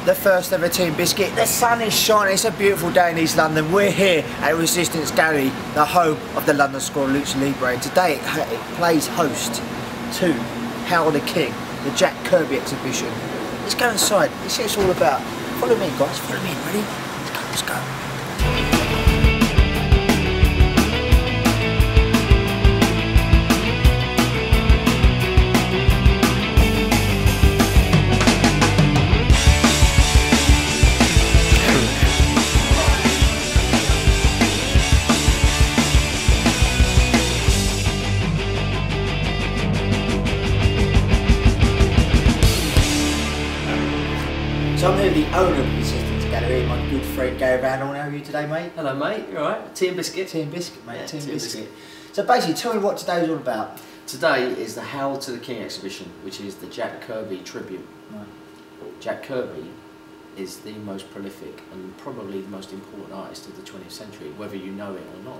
the first ever Tea and Biscuit. The sun is shining, it's a beautiful day in East London. We're here at Resistance Gallery, the home of the London School of Lucha Libre. And today it plays host to Howard the King, the Jack Kirby exhibition. Let's go inside, let's see what it's all about. Follow me guys, follow me, ready? Let's go, let's go. So I'm here the owner of the Resistance Gallery, my good friend Gary Randall. How are you today, mate? Hello, mate. You alright? Tea and Biscuit. Tea and Biscuit, mate. Yeah, Tea and Biscuit. So basically, tell me what today's all about. Today is the Hail to the King exhibition, which is the Jack Kirby tribute. Right. Jack Kirby is the most prolific and probably the most important artist of the 20th century, whether you know it or not.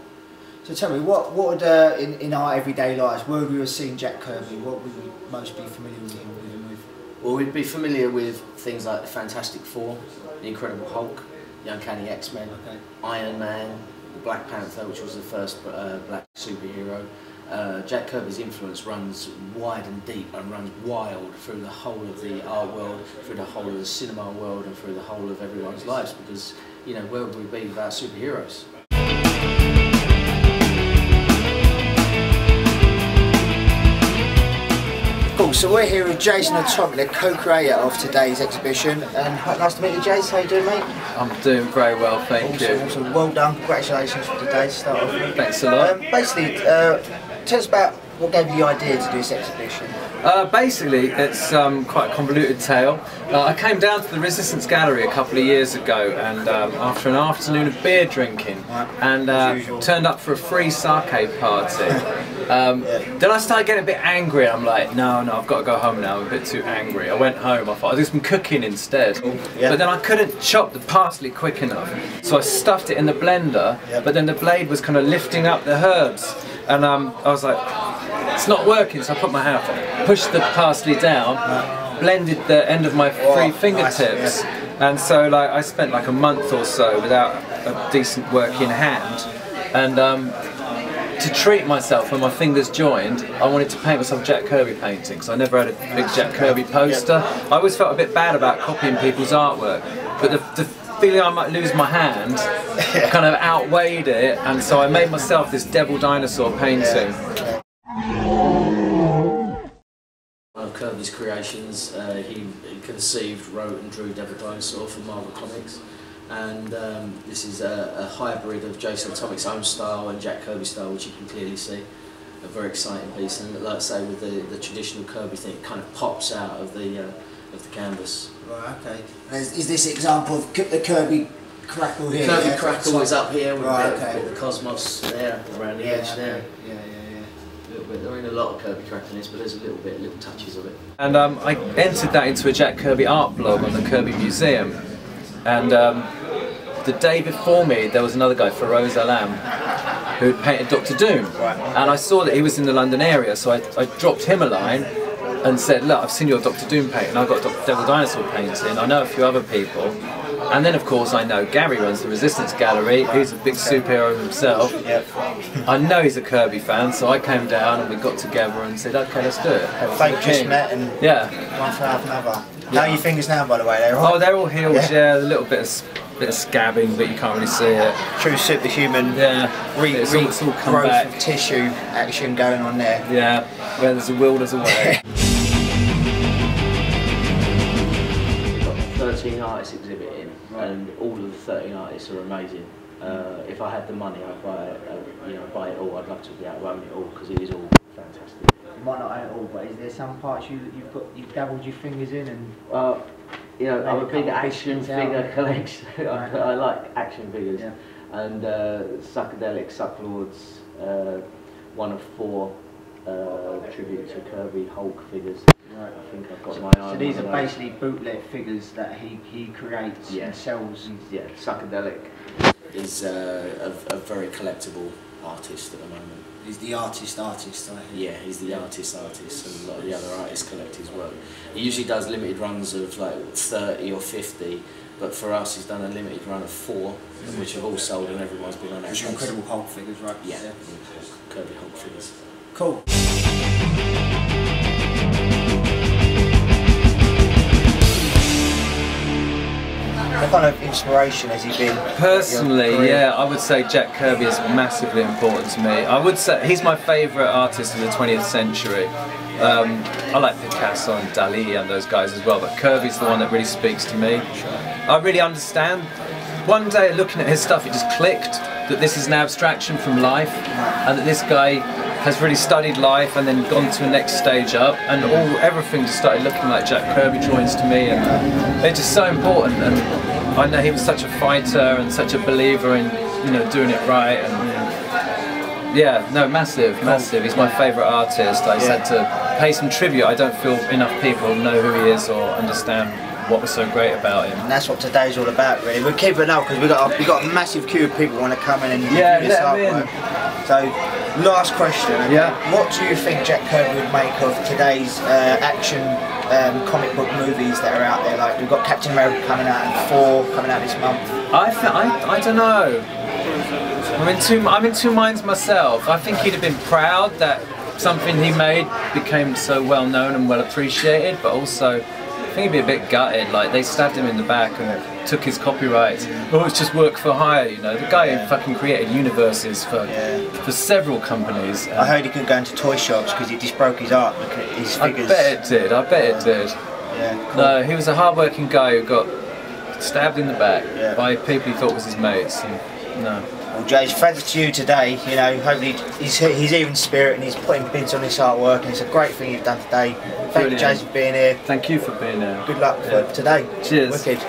So tell me, what would, in our everyday lives, where we were seeing Jack Kirby, what would we most be familiar with him with? Well, we'd be familiar with things like the Fantastic Four, the Incredible Hulk, the Uncanny X-Men, Okay. Iron Man, the Black Panther, which was the first black superhero. Jack Kirby's influence runs wide and deep and runs wild through the whole of the art world, through the whole of the cinema world and through the whole of everyone's lives, because, you know, where would we be without superheroes? Cool, so we're here with Jason Atomic, the co-creator of today's exhibition. And nice to meet you, Jason. How you doing, mate? I'm doing very well, thank you. Awesome. Well done. Congratulations for today. Start off with. Thanks a lot. Basically, tell us about what gave you the idea to do this exhibition. Basically, it's quite a convoluted tale. I came down to the Resistance Gallery a couple of years ago, and after an afternoon of beer drinking, and turned up for a free sake party. Then I started getting a bit angry. I'm like, no, I've got to go home now. I'm a bit too angry. I went home. I thought I'll do some cooking instead. But then I couldn't chop the parsley quick enough, so I stuffed it in the blender. But then the blade was kind of lifting up the herbs, and I was like, it's not working. So I put my hand up, pushed the parsley down, blended the end of my free fingertips, and so like I spent like a month or so without a decent working hand, and to treat myself when my fingers joined, I wanted to paint myself Jack Kirby painting, because I never had a big Jack Kirby poster. I always felt a bit bad about copying people's artwork, but the feeling I might lose my hand kind of outweighed it, and so I made myself this devil dinosaur painting. One of Kirby's creations, he conceived, wrote and drew Devil Dinosaur for Marvel Comics, and this is a hybrid of Jason Atomic's own style and Jack Kirby's style, which you can clearly see. A very exciting piece, and like I say, with the traditional Kirby thing, it kind of pops out of the canvas. Right, okay. Is this an example of the Kirby crackle here? Kirby crackle is up here with right, the cosmos there, around the edge there. Yeah. There ain't a lot of Kirby crackliness, but there's a little touches of it. And I entered that into a Jack Kirby art blog on the Kirby Museum, and the day before me there was another guy, Feroz Alam, who had painted Dr. Doom, and I saw that he was in the London area, so I dropped him a line and said, look, I've seen your Dr. Doom painting, I've got Devil Dinosaur painting, I know a few other people. And then of course I know Gary runs the Resistance Gallery, he's a big superhero himself. I know he's a Kirby fan, so I came down and we got together and said, okay, let's do it. Fate just met and one for half another. How are your fingers now, by the way? They're all right? Oh, they're all healed, a little bit of scabbing, but you can't really see it. True superhuman it's all come growth back. of tissue action going on there. Yeah, where there's a will, there's a way. 13 artists exhibiting, and all of the 13 artists are amazing. If I had the money, I'd buy it all. I'd love to be able to own it all, because it is all fantastic. You might not own it all, but is there some parts you've dabbled your fingers in and? You know, I'm a big action figure collection. I like action figures, and Psychedelic Sucklords, one of 4 tribute to Kirby Hulk figures. Right. I think I've got my eye. So these are basically bootleg figures that he creates and sells. Yeah, Psychedelic is a very collectible artist at the moment. He's the artist, I hear. Yeah, he's the artist, and a lot of the other artists collect his work. He usually does limited runs of like 30 or 50, but for us he's done a limited run of 4, which have all sold and everyone's been on our Which are incredible Hulk figures, right? Yeah, Kirby Hulk figures. Cool. What kind of inspiration has he been? Personally, yeah, I would say Jack Kirby is massively important to me. I would say he's my favourite artist of the 20th century. I like Picasso and Dali and those guys as well, but Kirby's the one that really speaks to me. I really understand. One day looking at his stuff, it just clicked that this is an abstraction from life, and that this guy has really studied life and then gone to the next stage up, and everything just started looking like Jack Kirby drawings to me, and they're just so important. And I know he was such a fighter and such a believer in, you know, doing it right, and yeah, no, massive. He's my favourite artist. I just had to pay some tribute. I don't feel enough people know who he is or understand what was so great about him. And that's what today's all about, really. We're keeping it up because we got a massive queue of people who want to come in and review this artwork. So, last question. Yeah. What do you think Jack Kirby would make of today's action comic book movies that are out there? Like, we've got Captain America coming out and Thor coming out this month. I don't know. I'm in two minds myself. I think he'd have been proud that something he made became so well known and well appreciated, but also I think he'd be a bit gutted. Like, they stabbed him in the back and took his copyrights. Oh, it's just work for hire, you know. The guy who fucking created universes for several companies. I heard he couldn't go into toy shops because he just broke his art. Look at his figures. I bet it did. Yeah, cool. No, he was a hard-working guy who got stabbed in the back by people he thought was his mates. And, no. Well, Jay, thanks to you today. You know, hopefully he's here in spirit and he's putting bids on this artwork, and it's a great thing you've done today. Thank you, Jay, for being here. Thank you for being here. Good luck for today. Cheers. Wicked.